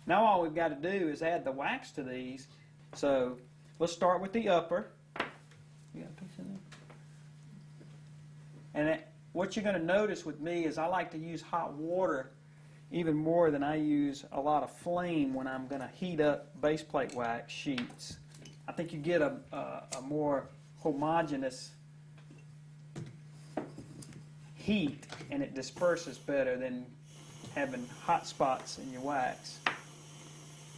Now all we've got to do is add the wax to these. So let's start with the upper. You got a piece in there? And what you're going to notice with me is I like to use hot water even more than I use a lot of flame when I'm going to heat up base plate wax sheets. I think you get a more homogeneous heat and it disperses better than having hot spots in your wax.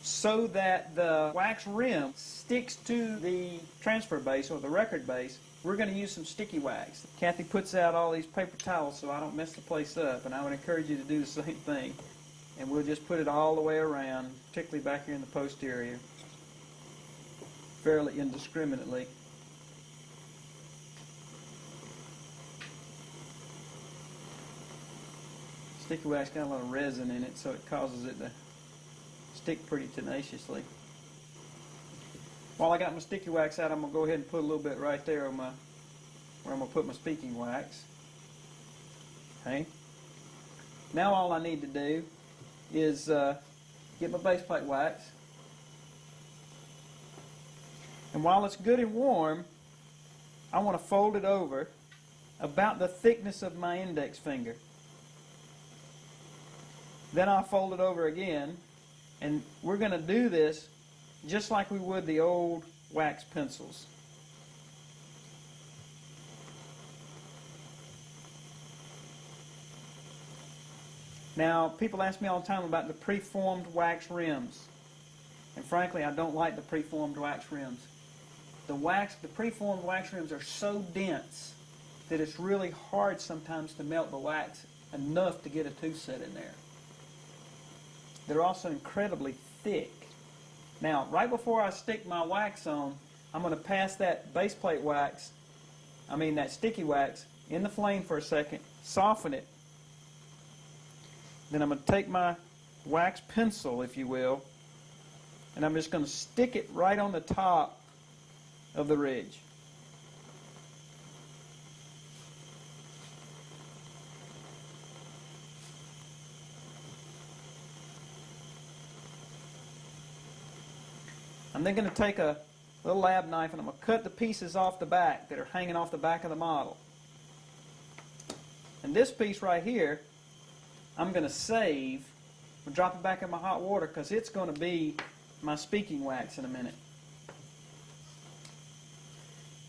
So that the wax rim sticks to the transfer base or the record base, we're going to use some sticky wax. Kathy puts out all these paper towels so I don't mess the place up, and I would encourage you to do the same thing. And we'll just put it all the way around, particularly back here in the posterior, fairly indiscriminately. Sticky wax got a lot of resin in it, so it causes it to stick pretty tenaciously. While I got my sticky wax out, I'm going to go ahead and put a little bit right there on where I'm going to put my speaking wax. Okay. Now all I need to do is get my base plate wax. And while it's good and warm, I want to fold it over about the thickness of my index finger. Then I'll fold it over again, and we're going to do this just like we would the old wax pencils. Now, people ask me all the time about the preformed wax rims. And frankly, I don't like the preformed wax rims. The preformed wax rims are so dense that it's really hard sometimes to melt the wax enough to get a tooth set in there. They're also incredibly thick. Now, right before I stick my wax on, I'm going to pass that base plate wax, that sticky wax, in the flame for a second, soften it. Then I'm going to take my wax pencil, if you will, and I'm just going to stick it right on the top of the ridge. I'm then going to take a little lab knife and I'm going to cut the pieces off the back that are hanging off the back of the model. And this piece right here, I'm going to save. I'm going to drop it back in my hot water because it's going to be my speaking wax in a minute.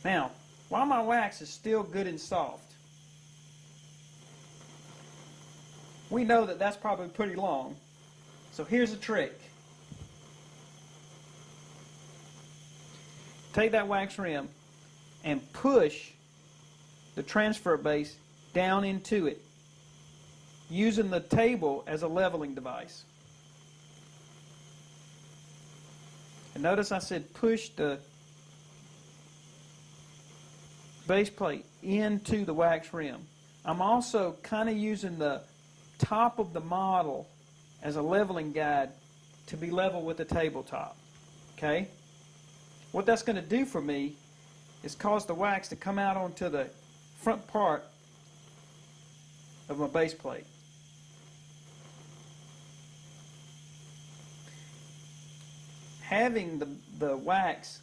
Now, while my wax is still good and soft, we know that that's probably pretty long. So here's a trick. Take that wax rim and push the transfer base down into it, using the table as a leveling device. And notice I said push the base plate into the wax rim. I'm also kind of using the top of the model as a leveling guide to be level with the tabletop. Okay? What that's going to do for me is cause the wax to come out onto the front part of my base plate. Having the wax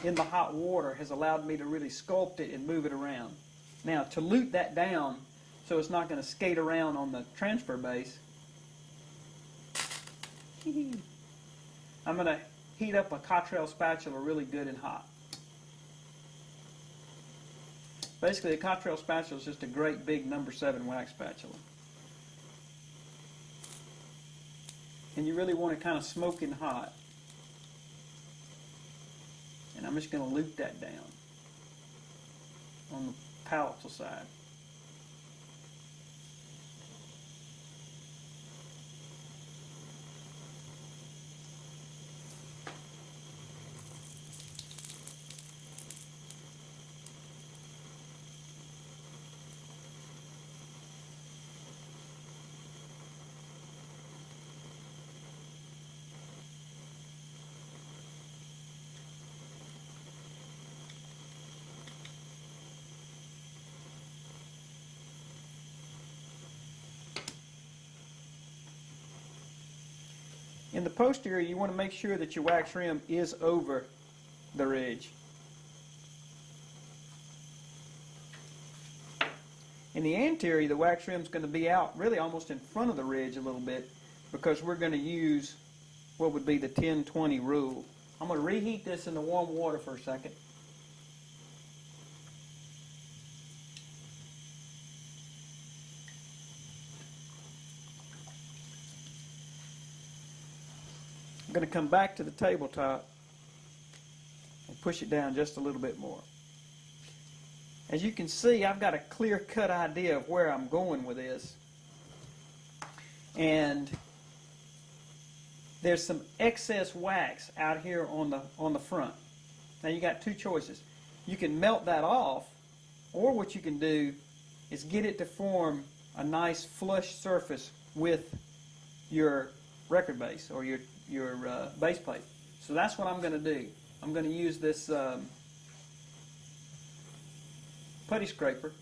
in the hot water has allowed me to really sculpt it and move it around. Now, to lute that down so it's not going to skate around on the transfer base, I'm going to heat up a Cottrell spatula really good and hot. Basically, a Cottrell spatula is just a great big number 7 wax spatula. And you really want it kind of smoking hot. And I'm just going to loop that down on the palatal side. In the posterior, you want to make sure that your wax rim is over the ridge. In the anterior, the wax rim is going to be out really almost in front of the ridge a little bit because we're going to use what would be the 10-20 rule. I'm going to reheat this in the warm water for a second. I'm going to come back to the tabletop and push it down just a little bit more. As you can see, I've got a clear-cut idea of where I'm going with this. And there's some excess wax out here on the front. Now you got two choices. You can melt that off, or what you can do is get it to form a nice flush surface with your record base or your base plate. So that's what I'm going to do. I'm going to use this putty scraper.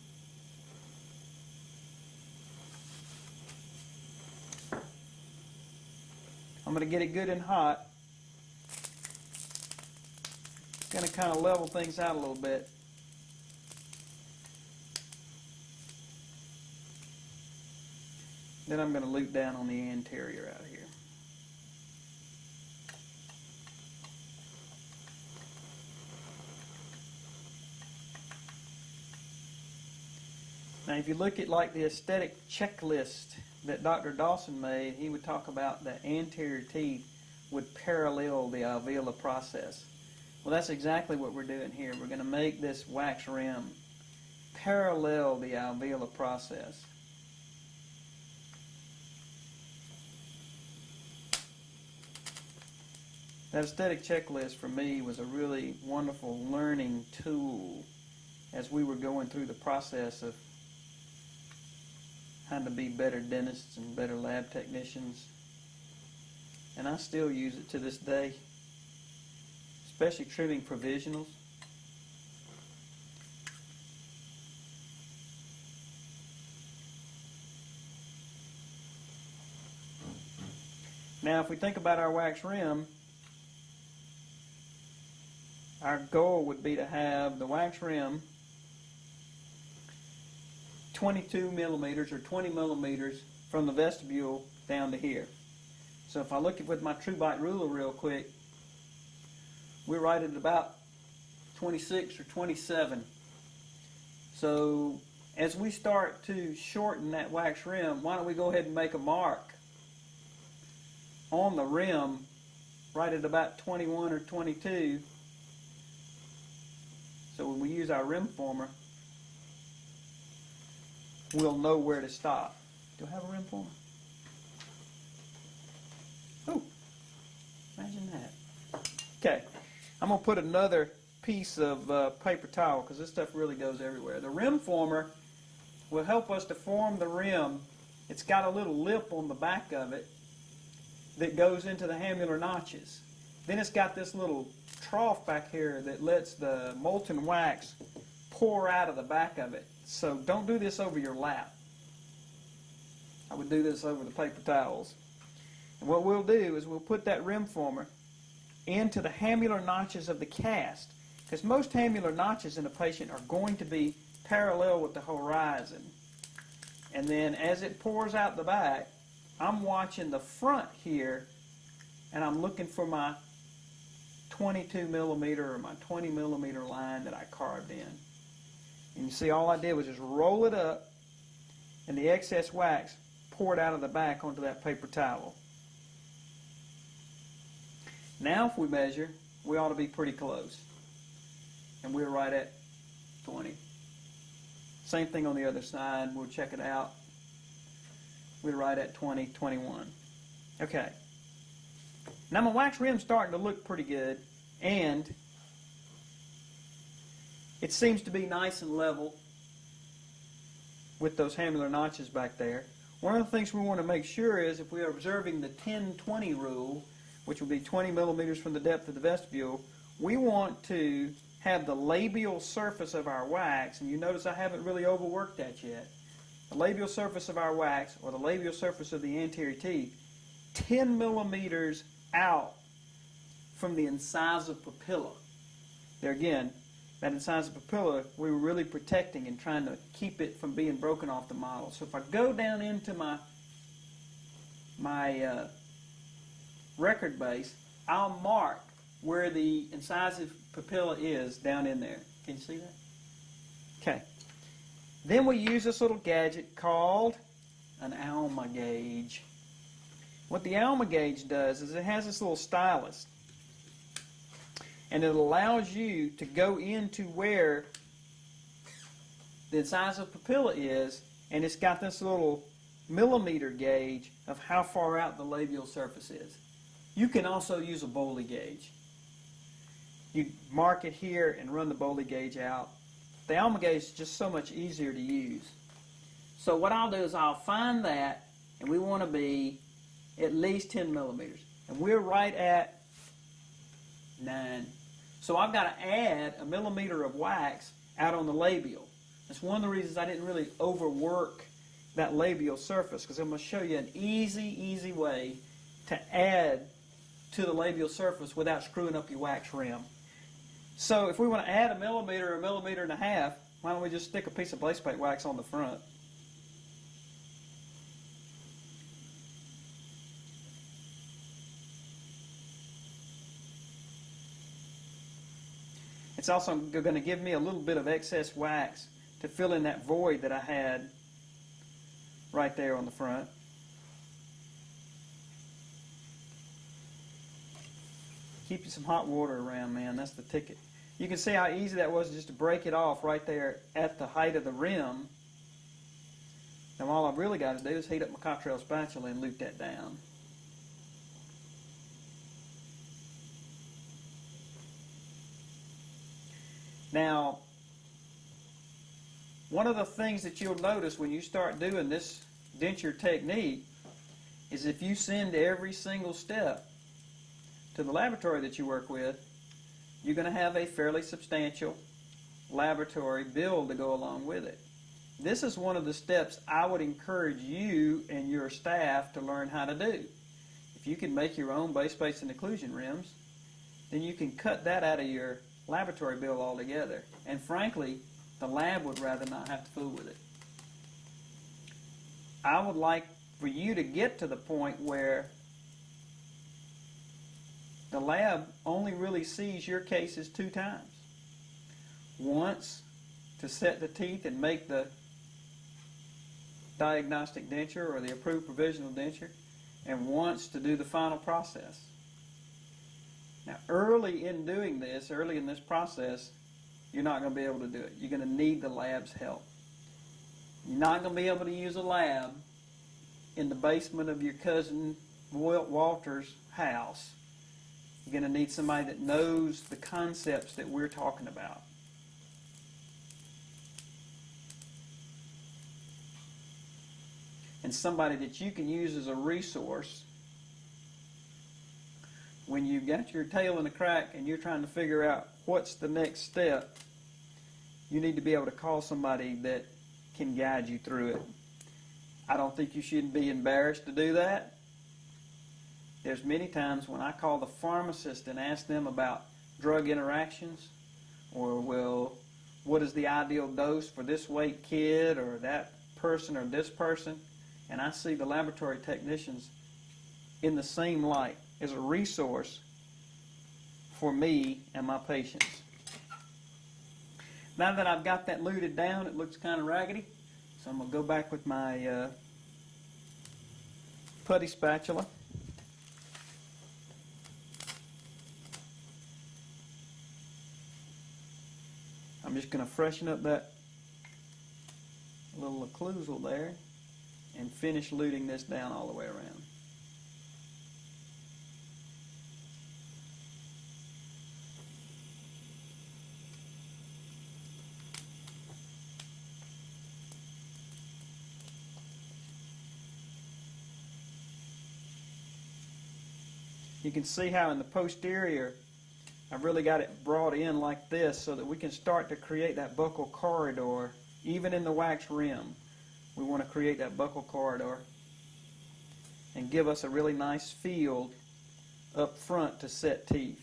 I'm going to get it good and hot. Going to kind of level things out a little bit. Then I'm going to loop down on the anterior out here. Now if you look at like the aesthetic checklist that Dr. Dawson made, he would talk about the anterior teeth would parallel the alveolar process. Well, that's exactly what we're doing here. We're going to make this wax rim parallel the alveolar process. That aesthetic checklist for me was a really wonderful learning tool as we were going through the process of how to be better dentists and better lab technicians. And I still use it to this day, especially trimming provisionals. Now if we think about our wax rim, our goal would be to have the wax rim 22 millimeters or 20 millimeters from the vestibule down to here. So if I look at with my True Bite ruler real quick, we're right at about 26 or 27. So as we start to shorten that wax rim, why don't we go ahead and make a mark on the rim right at about 21 or 22. So when we use our rim former, we'll know where to stop. Do I have a rim former? Oh, imagine that. Okay, I'm going to put another piece of paper towel because this stuff really goes everywhere. The rim former will help us to form the rim. It's got a little lip on the back of it that goes into the hamular notches. Then it's got this little trough back here that lets the molten wax pour out of the back of it. So don't do this over your lap. I would do this over the paper towels. And what we'll do is we'll put that rim former into the hamular notches of the cast, because most hamular notches in a patient are going to be parallel with the horizon. And then as it pours out the back, I'm watching the front here, and I'm looking for my 22 millimeter or my 20 millimeter line that I carved in. And you see, all I did was just roll it up, and the excess wax poured out of the back onto that paper towel. Now if we measure, we ought to be pretty close. And we're right at 20. Same thing on the other side. We'll check it out. We're right at 20, 21. Okay. Now my wax rim's starting to look pretty good, and it seems to be nice and level with those hamular notches back there. One of the things we want to make sure is if we are observing the 10-20 rule, which will be 20 millimeters from the depth of the vestibule, we want to have the labial surface of our wax, and you notice I haven't really overworked that yet, the labial surface of our wax, or the labial surface of the anterior teeth, 10 millimeters out from the incisive papilla. There again, that incisive papilla, we were really protecting and trying to keep it from being broken off the model. So if I go down into my record base, I'll mark where the incisive papilla is down in there. Can you see that? Okay. Then we use this little gadget called an Alma gauge. What the Alma gauge does is it has this little stylus, and it allows you to go into where the incisive papilla is, and it's got this little millimeter gauge of how far out the labial surface is. You can also use a Bowley gauge. You mark it here and run the Bowley gauge out. The Alma gauge is just so much easier to use. So what I'll do is I'll find that, and we want to be at least 10 millimeters. And we're right at 9. So I've got to add a millimeter of wax out on the labial. That's one of the reasons I didn't really overwork that labial surface, because I'm going to show you an easy way to add to the labial surface without screwing up your wax rim. So if we want to add a millimeter or a millimeter and a half, why don't we just stick a piece of Baseplate wax on the front? It's also going to give me a little bit of excess wax to fill in that void that I had right there on the front. Keep some hot water around, man. That's the ticket. You can see how easy that was just to break it off right there at the height of the rim. Now all I've really got to do is heat up my Cottrell spatula and loop that down. Now, one of the things that you'll notice when you start doing this denture technique is if you send every single step to the laboratory that you work with, you're going to have a fairly substantial laboratory bill to go along with it. This is one of the steps I would encourage you and your staff to learn how to do. If you can make your own base plates and occlusion rims, then you can cut that out of your laboratory bill altogether. And frankly, the lab would rather not have to fool with it. I would like for you to get to the point where the lab only really sees your cases 2 times. Once to set the teeth and make the diagnostic denture or the approved provisional denture, and once to do the final process. Now, early in doing this, early in this process, you're not going to be able to do it. You're going to need the lab's help. You're not going to be able to use a lab in the basement of your cousin Walter's house. You're going to need somebody that knows the concepts that we're talking about. And somebody that you can use as a resource when you've got your tail in a crack and you're trying to figure out what's the next step. You need to be able to call somebody that can guide you through it. I don't think you should be embarrassed to do that. There's many times when I call the pharmacist and ask them about drug interactions, or what is the ideal dose for this weight kid or that person or this person, and I see the laboratory technicians in the same light as a resource for me and my patients. Now that I've got that luted down, it looks kind of raggedy, so I'm going to go back with my putty spatula. I'm just going to freshen up that little occlusal there and finish luting this down all the way around. You can see how in the posterior I've really got it brought in like this so that we can start to create that buccal corridor. Even in the wax rim, we want to create that buccal corridor and give us a really nice field up front to set teeth.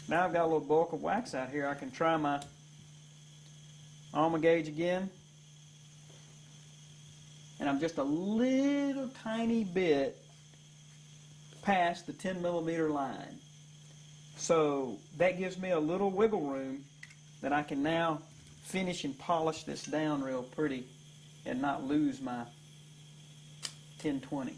Now I've got a little bulk of wax out here. I can try my alma gauge again. And I'm just a little tiny bit past the 10 millimeter line. So that gives me a little wiggle room that I can now finish and polish this down real pretty and not lose my 1020.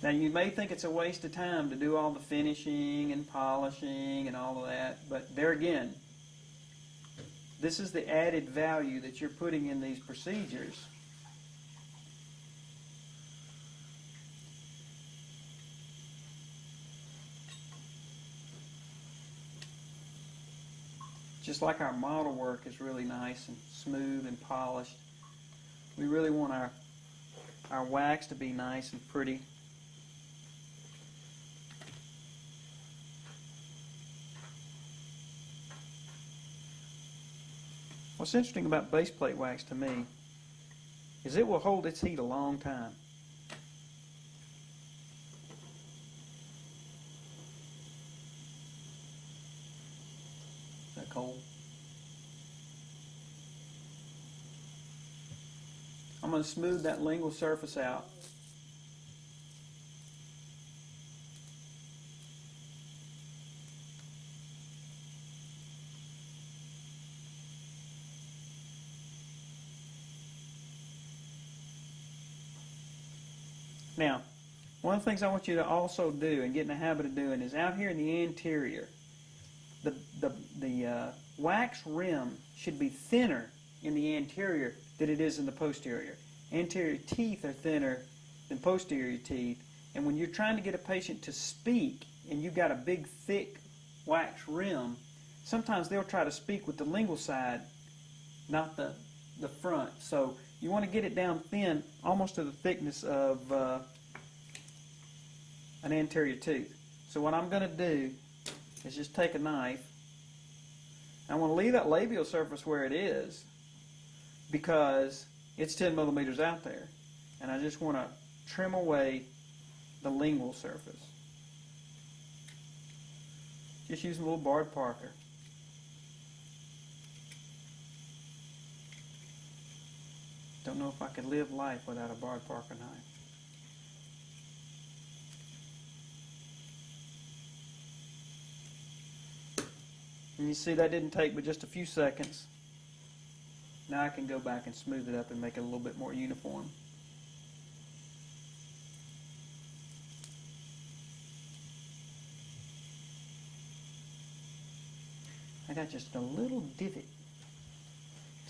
Now you may think it's a waste of time to do all the finishing and polishing and all of that, but there again, this is the added value that you're putting in these procedures. Just like our model work is really nice and smooth and polished, we really want our wax to be nice and pretty. What's interesting about base plate wax to me is it will hold its heat a long time. Is that cold? I'm going to smooth that lingual surface out. Now, one of the things I want you to also do and get in the habit of doing is out here in the anterior, the wax rim should be thinner in the anterior than it is in the posterior. Anterior teeth are thinner than posterior teeth, and when you're trying to get a patient to speak and you've got a big thick wax rim, sometimes they'll try to speak with the lingual side, not the front. So you want to get it down thin, almost to the thickness of an anterior tooth. So what I'm going to do is just take a knife. I want to leave that labial surface where it is because it's 10 millimeters out there. And I just want to trim away the lingual surface. Just using a little barred Parker. Don't know if I could live life without a barred Parker knife. And you see that didn't take but just a few seconds. Now I can go back and smooth it up and make it a little bit more uniform. I got just a little divot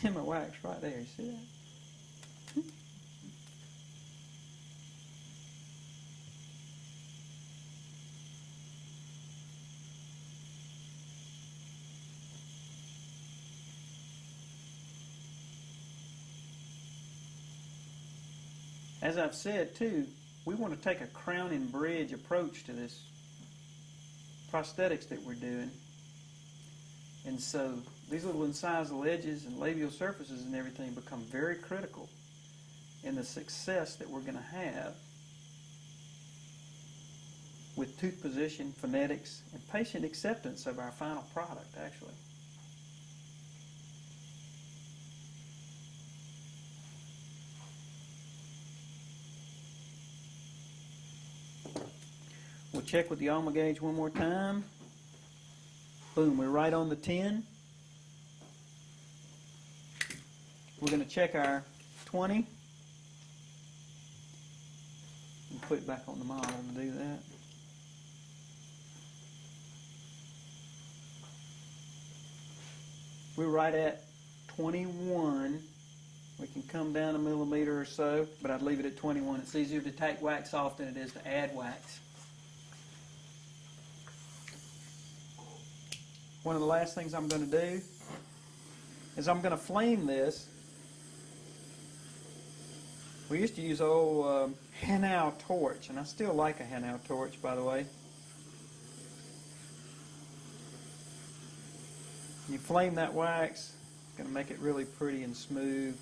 in my wax right there. You see that? As I've said too, we want to take a crown and bridge approach to this prosthetics that we're doing. And so these little incisal edges and labial surfaces and everything become very critical in the success that we're going to have with tooth position, phonetics, and patient acceptance of our final product, actually. We'll check with the alma gauge one more time. Boom, we're right on the 10. We're going to check our 20. And put it back on the model to do that. We're right at 21. We can come down a millimeter or so, but I'd leave it at 21. It's easier to take wax off than it is to add wax. One of the last things I'm going to do is I'm going to flame this. We used to use an old Hanau torch, and I still like a Hanau torch, by the way. You flame that wax, it's going to make it really pretty and smooth.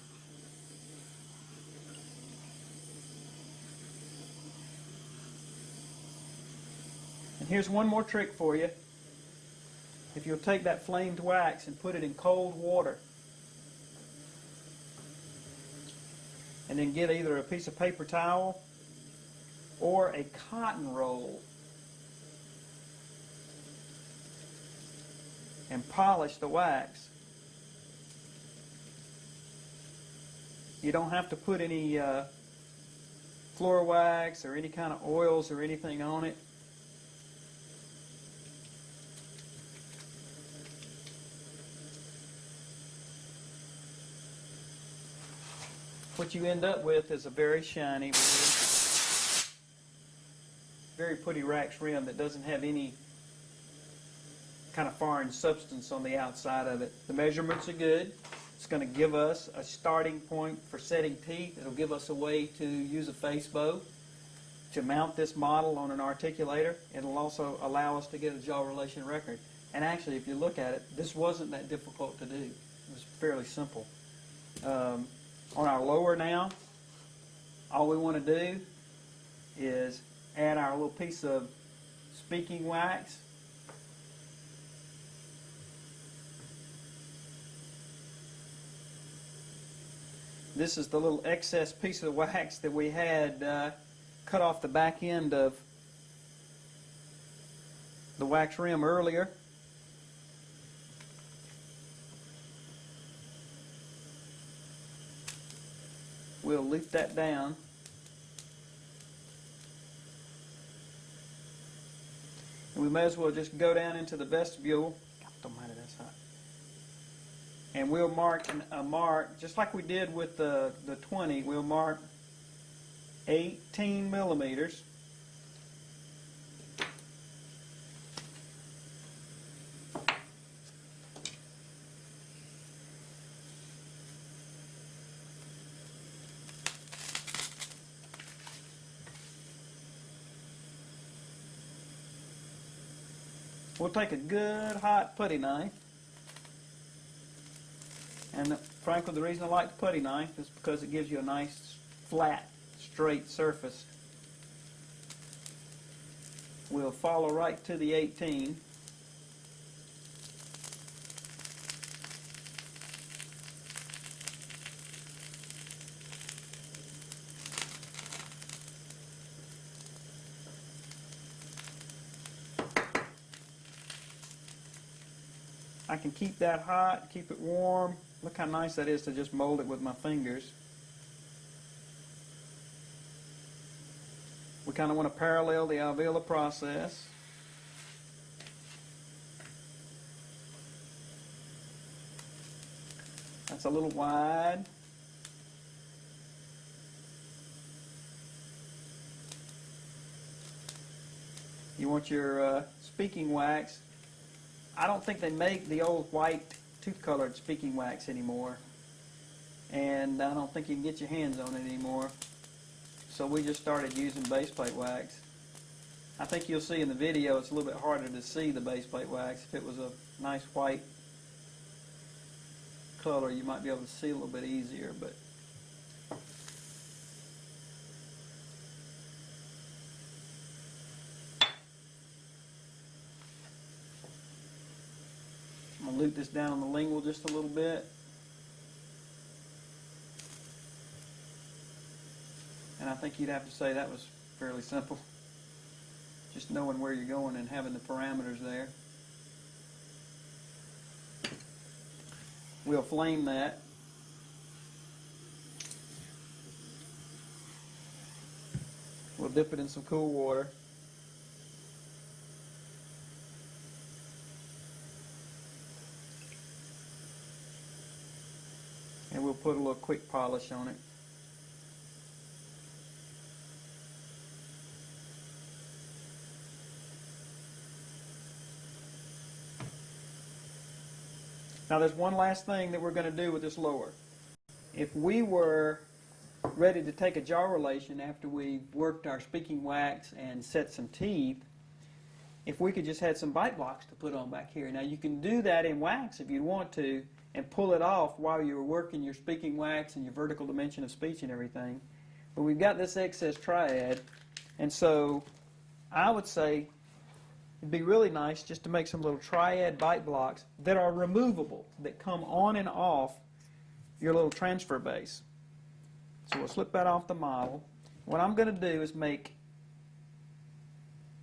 And here's one more trick for you. If you'll take that flamed wax and put it in cold water, and then get either a piece of paper towel or a cotton roll and polish the wax. You don't have to put any floor wax or any kind of oils or anything on it. What you end up with is a very shiny, very pretty wax rim that doesn't have any kind of foreign substance on the outside of it. The measurements are good. It's going to give us a starting point for setting teeth. It'll give us a way to use a face bow to mount this model on an articulator. It'll also allow us to get a jaw relation record. And actually, if you look at it, this wasn't that difficult to do. It was fairly simple. On our lower now, all we want to do is add our little piece of speaking wax. This is the little excess piece of wax that we had cut off the back end of the wax rim earlier. We'll leaf that down. And we may as well just go down into the vestibule. Don't mind it, that's hot. And we'll mark a mark, just like we did with the 20, we'll mark 18 millimeters. We'll take a good hot putty knife, and frankly the reason I like the putty knife is because it gives you a nice flat straight surface. We'll follow right to the 18. I can keep that hot, keep it warm. Look how nice that is to just mold it with my fingers. We kind of want to parallel the alveolar process. That's a little wide. You want your speaking wax. I don't think they make the old white tooth-colored speaking wax anymore, and I don't think you can get your hands on it anymore. So we just started using baseplate wax. I think you'll see in the video it's a little bit harder to see the baseplate wax. If it was a nice white color, you might be able to see a little bit easier, but I'm going to loop this down on the lingual just a little bit. And I think you'd have to say that was fairly simple. Just knowing where you're going and having the parameters there. We'll flame that. We'll dip it in some cool water. And we'll put a little quick polish on it. Now there's one last thing that we're going to do with this lower. If we were ready to take a jaw relation after we worked our speaking wax and set some teeth, if we could just had some bite blocks to put on back here. Now you can do that in wax if you want to and pull it off while you're working your speaking wax and your vertical dimension of speech and everything. But we've got this excess triad, and so I would say it'd be really nice just to make some little triad bite blocks that are removable, that come on and off your little transfer base. So we'll slip that off the model. What I'm going to do is make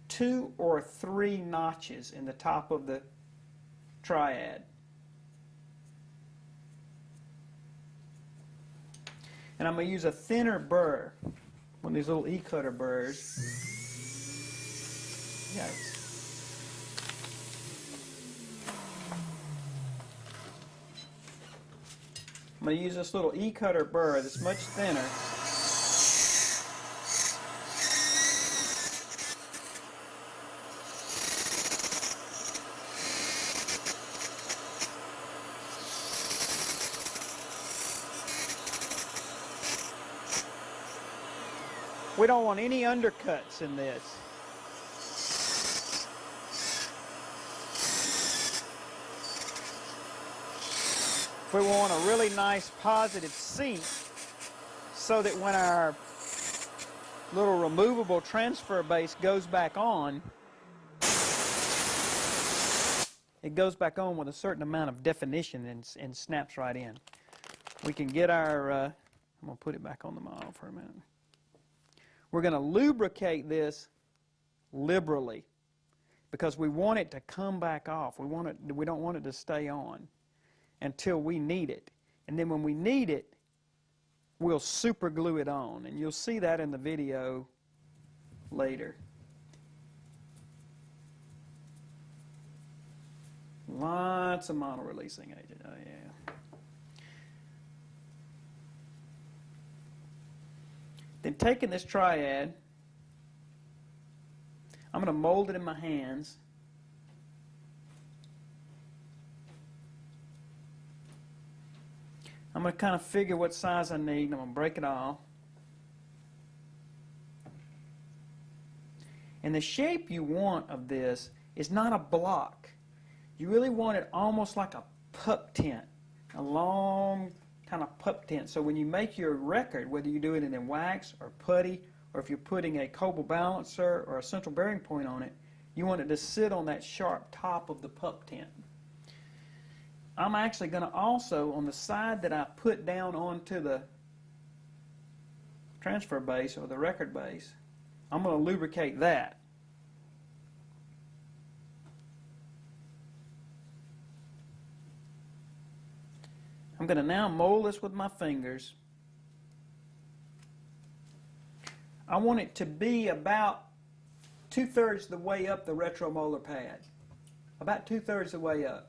2 or 3 notches in the top of the triad. And I'm going to use a thinner burr, one of these little E-cutter burrs. Yikes. I'm going to use this little E-cutter burr that's much thinner. We don't want any undercuts in this. If we want a really nice positive seat so that when our little removable transfer base goes back on, it goes back on with a certain amount of definition and snaps right in. We can get our, I'm going to put it back on the model for a minute. We're going to lubricate this liberally because we want it to come back off. We don't want it to stay on until we need it. And then when we need it, we'll super glue it on. And you'll see that in the video later. Lots of model releasing agent. Oh, yeah. Then taking this triad, I'm going to mold it in my hands. I'm going to kind of figure what size I need, and I'm going to break it off. And the shape you want of this is not a block. You really want it almost like a pup tent, a long kind of pup tent. So when you make your record, whether you do it in wax or putty, or if you're putting a cobalt balancer or a central bearing point on it, you want it to sit on that sharp top of the pup tent. I'm actually going to also, on the side that I put down onto the transfer base or the record base, I'm going to lubricate that. I'm going to now mold this with my fingers. I want it to be about 2/3 the way up the retromolar pad. About 2/3 the way up.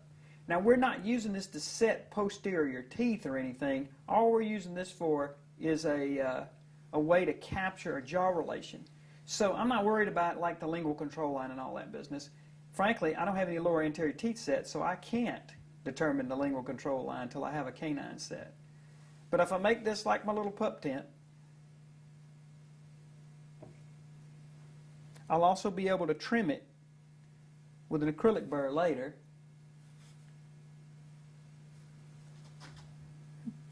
Now we're not using this to set posterior teeth or anything. All we're using this for is a way to capture a jaw relation. So I'm not worried about like the lingual control line and all that business. Frankly, I don't have any lower anterior teeth set, so I can't determine the lingual control line until I have a canine set. But if I make this like my little pup tent, I'll also be able to trim it with an acrylic burr later.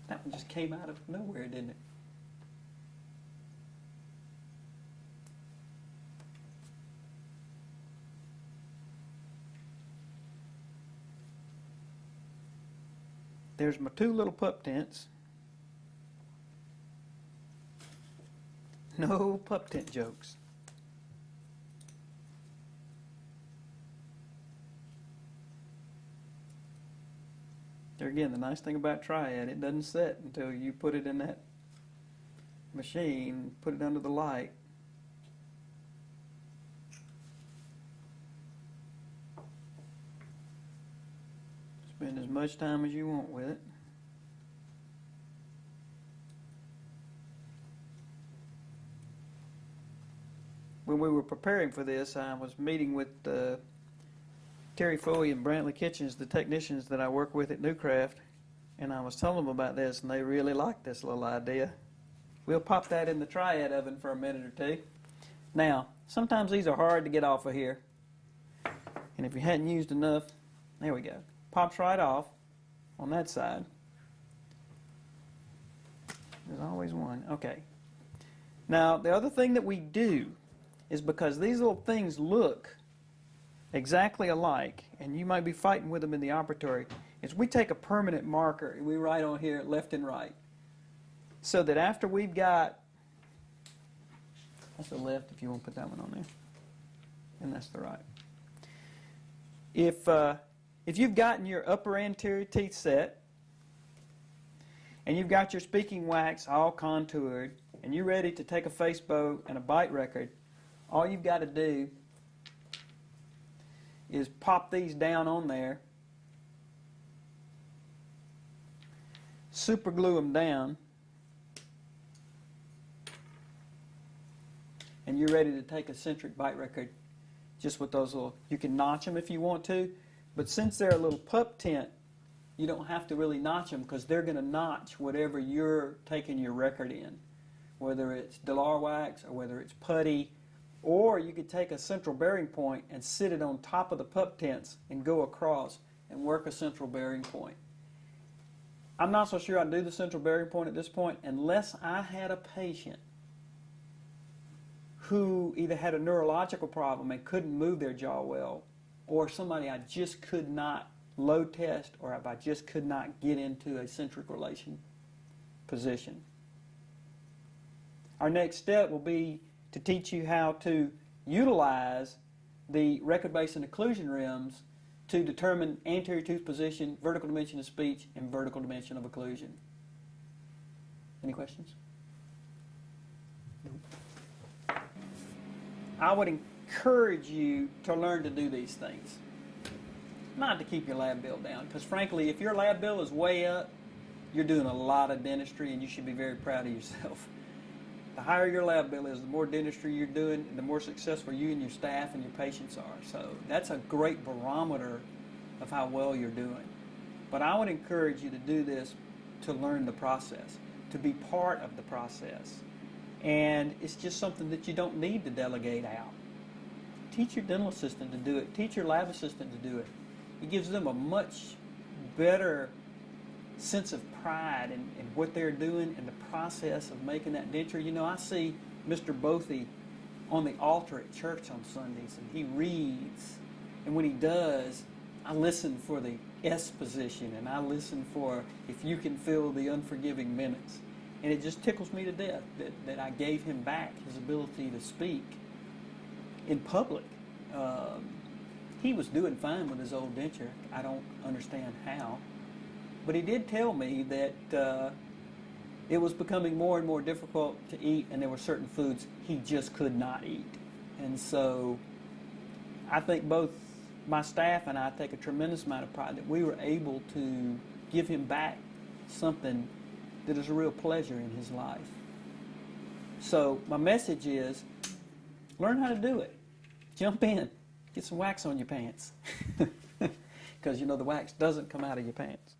That one just came out of nowhere, didn't it? There's my 2 little pup tents. No pup tent jokes. There again, the nice thing about Triad, it doesn't set until you put it in that machine, put it under the light. Spend as much time as you want with it. When we were preparing for this, I was meeting with Terry Foley and Brantley Kitchens, the technicians that I work with at Newcraft, and I was telling them about this, and they really liked this little idea. We'll pop that in the Triad oven for a minute or two. Now, sometimes these are hard to get off of here, and if you hadn't used enough, there we go. Pops right off on that side. There's always one. Okay. Now, the other thing that we do is, because these little things look exactly alike, and you might be fighting with them in the operatory, is we take a permanent marker and we write on here left and right. So that after we've got, that's the left if you want to put that one on there, and that's the right. If you've gotten your upper anterior teeth set, and you've got your speaking wax all contoured, and you're ready to take a face bow and a bite record, all you've got to do is pop these down on there, super glue them down, and you're ready to take a centric bite record just with those little, you can notch them if you want to, but since they're a little pup tint, you don't have to really notch them, because they're going to notch whatever you're taking your record in, whether it's Delar wax or whether it's putty, or you could take a central bearing point and sit it on top of the pup tints and go across and work a central bearing point. I'm not so sure I'd do the central bearing point at this point unless I had a patient who either had a neurological problem and couldn't move their jaw well, or somebody I just could not load test, or if I just could not get into a centric relation position. Our next step will be to teach you how to utilize the record base and occlusion rims to determine anterior tooth position, vertical dimension of speech, and vertical dimension of occlusion. Any questions? Nope. I would encourage you to learn to do these things. Not to keep your lab bill down, because frankly, if your lab bill is way up, you're doing a lot of dentistry and you should be very proud of yourself. The higher your lab bill is, the more dentistry you're doing, and the more successful you and your staff and your patients are. So that's a great barometer of how well you're doing. But I would encourage you to do this to learn the process, to be part of the process. And it's just something that you don't need to delegate out. Teach your dental assistant to do it. Teach your lab assistant to do it. It gives them a much better sense of pride in what they're doing and the process of making that denture. You know, I see Mr. Bothy on the altar at church on Sundays, and he reads, and when he does, I listen for the S position, and I listen for if you can fill the unforgiving minutes. And it just tickles me to death that I gave him back his ability to speak in public. He was doing fine with his old denture. I don't understand how. But he did tell me that it was becoming more and more difficult to eat, and there were certain foods he just could not eat. And so I think both my staff and I take a tremendous amount of pride that we were able to give him back something that is a real pleasure in his life. So my message is, learn how to do it. Jump in. Get some wax on your pants. Because you know the wax doesn't come out of your pants.